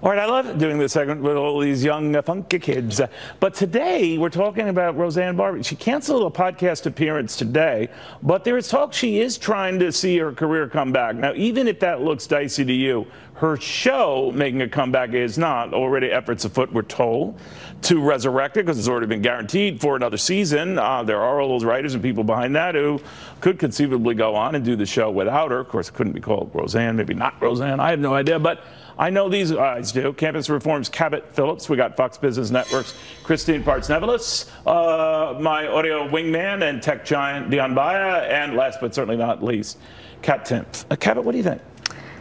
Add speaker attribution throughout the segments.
Speaker 1: All right, I love doing this segment with all these young, funky kids. But today, we're talking about Roseanne Barr. She canceled a podcast appearance today, but there is talk she is trying to see her career come back. Now, even if that looks dicey to you, her show making a comeback is not. Already efforts afoot, we're told, to resurrect it because it's already been guaranteed for another season. There are all those writers and people behind that who could conceivably go on and do the show without her. Of course, it couldn't be called Roseanne, maybe not Roseanne. I have no idea, but I know these guys do. Campus Reform's Cabot Phillips. We got Fox Business Network's Christine Parts-Nevelis, my audio wingman and tech giant Dion Baya, and last but certainly not least, Kat Timpf. Cabot, what do you think?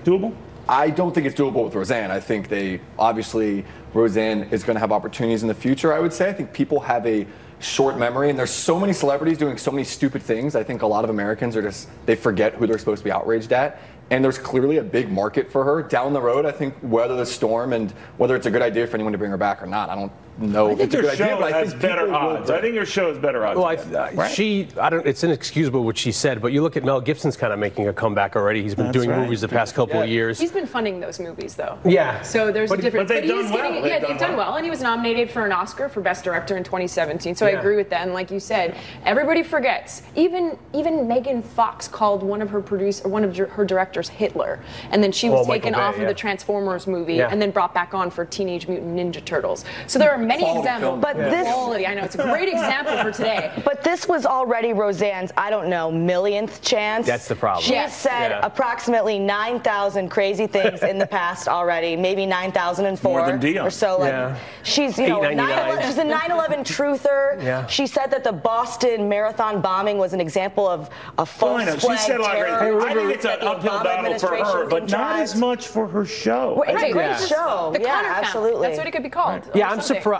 Speaker 1: Doable?
Speaker 2: I don't think it's doable with Roseanne. I think obviously Roseanne is going to have opportunities in the future, I would say. I think people have a short memory, and there's so many celebrities doing so many stupid things. I think a lot of Americans they forget who they're supposed to be outraged at. And there's clearly a big market for her down the road. I think weather the storm and whether it's a good idea for anyone to bring her back or not, I don't know if it's a good idea, but I think
Speaker 1: better odds. I think your show has better odds.
Speaker 3: Well,
Speaker 1: right?
Speaker 3: It's inexcusable what she said, but you look at Mel Gibson's kind of making a comeback already. He's been doing movies the past couple of years.
Speaker 4: He's been funding those movies, though.
Speaker 3: Yeah.
Speaker 4: So there's a difference.
Speaker 1: But they've done well.
Speaker 4: They've done well, and he was nominated for an Oscar for Best Director in 2017. So I agree with that. And like you said, everybody forgets. Even Megan Fox called one of her directors Hitler, and then she was taken off of the Transformers movie and then brought back on for Teenage Mutant Ninja Turtles. So there are many examples.
Speaker 5: But this
Speaker 4: quality, I know it's a great example for today.
Speaker 5: But this was already Roseanne's, I don't know, millionth chance.
Speaker 3: That's the problem.
Speaker 5: She said approximately 9,000 crazy things in the past already, maybe 9,004
Speaker 1: more than Dion.
Speaker 5: or so. Like she's, she's a 9/11 truther.
Speaker 3: Yeah.
Speaker 5: She said that the Boston Marathon bombing was an example of a false flag
Speaker 1: she said
Speaker 5: terror.
Speaker 1: I think it's an uphill battle for her, but not as much for her show.
Speaker 5: It's a great show.
Speaker 4: The Connor Fountain.
Speaker 5: Absolutely.
Speaker 4: That's what it could be called.
Speaker 3: Yeah,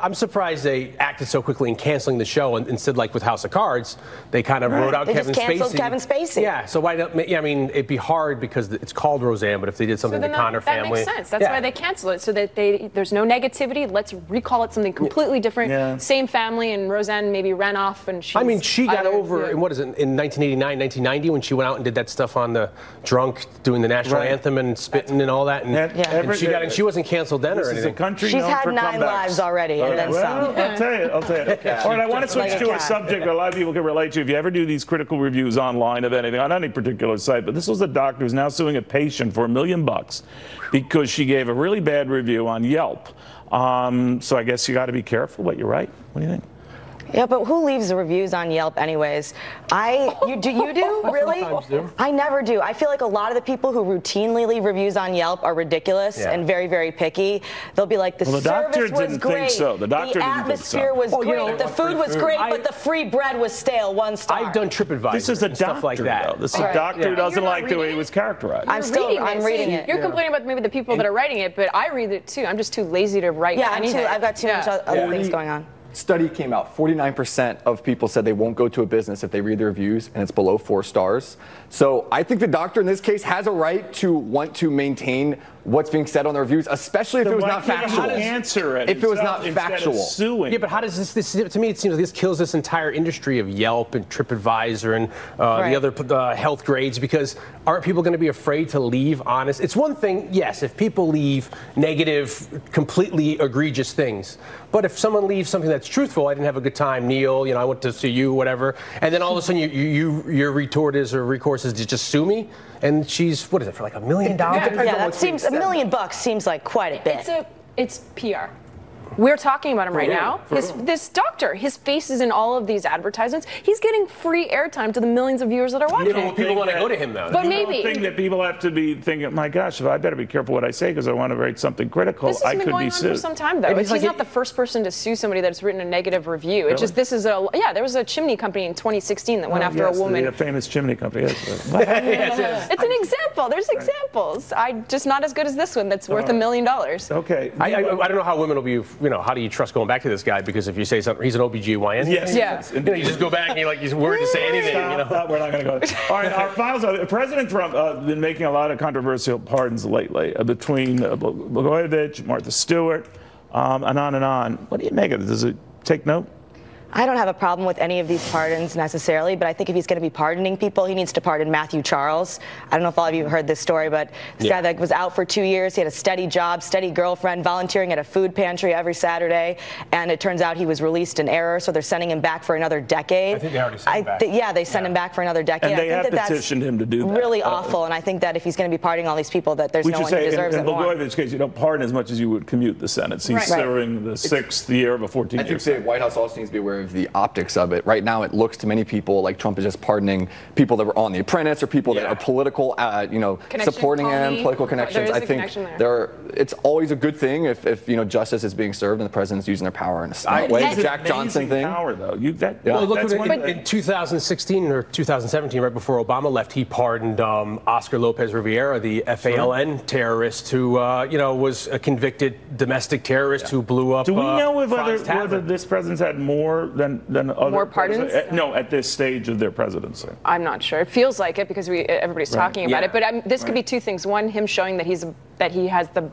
Speaker 3: I'm surprised they acted so quickly in canceling the show, and instead, like with House of Cards, they kind of wrote out
Speaker 5: Kevin Spacey. Kevin Spacey.
Speaker 3: Yeah, so why not? Yeah, I mean, it'd be hard because it's called Roseanne, but if they did something to the Connor family,
Speaker 4: that makes sense. That's why they canceled it, so that there's no negativity. Let's recall it something completely different. Yeah. Same family, and Roseanne maybe ran off, and she
Speaker 3: got over in what is it in 1989, 1990 when she went out and did that stuff on the drunk doing the national anthem and spitting and all that, and she wasn't canceled then or anything.
Speaker 1: Country
Speaker 5: She's had 9 lives already, and then some.
Speaker 1: I'll tell you. All right, I want to switch to a subject that a lot of people can relate to. If you ever do these critical reviews online of anything on any particular site, but this was a doctor who's now suing a patient for $1 million because she gave a really bad review on Yelp. So I guess you got to be careful, but you're right. What do you think?
Speaker 5: Yeah, but who leaves the reviews on Yelp anyways? You do? Really? I never do. I feel like a lot of the people who routinely leave reviews on Yelp are ridiculous and very, very picky. They'll be like, the service was great. The atmosphere was great. The food was great, but the free bread was stale, 1 star.
Speaker 3: I've done TripAdvisor.
Speaker 1: This is a doctor,
Speaker 3: stuff like that.
Speaker 1: This is a doctor who doesn't like the way it was characterized.
Speaker 5: I'm reading it.
Speaker 4: You're complaining about maybe the people that are writing it, but I read it too. I'm just too lazy to write anything.
Speaker 5: I've got too much other things going on.
Speaker 2: Study came out, 49% of people said they won't go to a business if they read the reviews and it's below 4 stars. So I think the doctor in this case has a right to want to maintain what's being said on the reviews, especially if it was not factual. If it was not factual.
Speaker 3: Yeah, but how does this to me, it seems like this kills this entire industry of Yelp and TripAdvisor and the other health grades, because aren't people going to be afraid to leave honest? It's one thing, yes, if people leave negative, completely egregious things. But if someone leaves something that's truthful, I didn't have a good time, Neil, I went to see you, whatever, and then all of a sudden your retort is or recourse is to just sue me, and she's, what is it, for like $1 million?
Speaker 5: Yeah, that seems, $1 million seems like quite a bit.
Speaker 4: It's PR. We're talking about him right now. This doctor, his face is in all of these advertisements. He's getting free airtime to the millions of viewers that are watching.
Speaker 3: People want to go to him, though.
Speaker 4: But maybe.
Speaker 1: The thing that people have to be thinking, my gosh, if I better be careful what I say because I want to write something critical, I could be sued.
Speaker 4: This has been going on for some time, though. He's not the first person to sue somebody that's written a negative review. It's just there was a chimney company in 2016 that went after a woman.
Speaker 1: A famous chimney company.
Speaker 4: It's an example. There's examples. Just not as good as this one that's worth $1 million.
Speaker 1: Okay.
Speaker 3: I don't know how women will be, how do you trust going back to this guy, because if you say something, he's an OBGYN.
Speaker 1: Yes.
Speaker 3: You just go back and you're like, he's worried to say anything.
Speaker 1: We're not going to go. All right, our files are, President Trump has been making a lot of controversial pardons lately between Blagojevich, Martha Stewart, and on and on. What do you make of it? Does it take note?
Speaker 5: I don't have a problem with any of these pardons necessarily, but I think if he's going to be pardoning people, he needs to pardon Matthew Charles. I don't know if all of you have heard this story, but this guy that was out for 2 years, he had a steady job, steady girlfriend, volunteering at a food pantry every Saturday, and it turns out he was released in error, so they're sending him back for another decade.
Speaker 3: I think they already sent him back.
Speaker 5: Yeah, they sent him back for another decade.
Speaker 1: And they
Speaker 5: I think
Speaker 1: have petitioned him to do that.
Speaker 5: Really awful, and I think that if he's going to be pardoning all these people, that there's no one who deserves it more.
Speaker 1: In Blagojevich's case, you don't pardon as much as you would commute the sentence. He's serving the 6th year of a 14-year
Speaker 2: sentence. I think the White House also needs to be aware of the optics of it. Right now, it looks to many people like Trump is just pardoning people that were on The Apprentice or people that are political, supporting him, political connections. I think it's always a good thing if justice is being served and the president's using their power in a smart way. Jack Johnson thing.
Speaker 1: Power, though.
Speaker 3: Well, look, in 2016 or 2017, right before Obama left, he pardoned Oscar Lopez Rivera, the FALN terrorist who was a convicted domestic terrorist who blew up.
Speaker 1: Do we know whether this president's had more than other
Speaker 4: more pardons?
Speaker 1: No, at this stage of their presidency.
Speaker 4: I'm not sure. It feels like it because everybody's talking about it. But this could be two things. One, him showing that he has the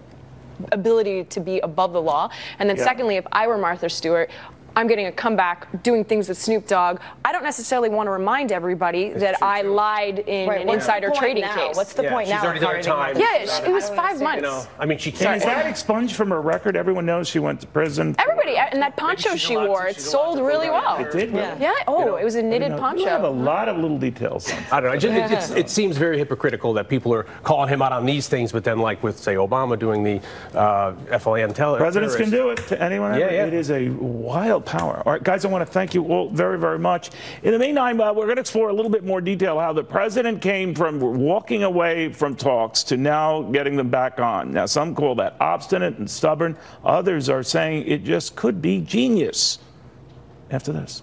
Speaker 4: ability to be above the law, and then secondly, if I were Martha Stewart, I'm getting a comeback doing things with Snoop Dogg. I don't necessarily want to remind everybody that I lied in an insider trading case.
Speaker 5: What's the point now?
Speaker 3: She's already done her time.
Speaker 4: Yeah, it was 5 months.
Speaker 3: I mean, she can't.
Speaker 1: And is that expunged from her record? Everyone knows she went to prison.
Speaker 4: Everybody, and that poncho she wore, it sold really well.
Speaker 1: It did, really?
Speaker 4: Yeah. Oh, it was a knitted poncho.
Speaker 1: You have a lot of little details.
Speaker 3: I don't know. It seems very hypocritical that people are calling him out on these things, but then, like with, say, Obama doing the FLN terrorist.
Speaker 1: Presidents can do it to anyone ever. It is a wild power. All right, guys, I want to thank you all very, very much. In the meantime, we're going to explore a little bit more detail how the president came from walking away from talks to now getting them back on. Now, some call that obstinate and stubborn. Others are saying it just could be genius. After this.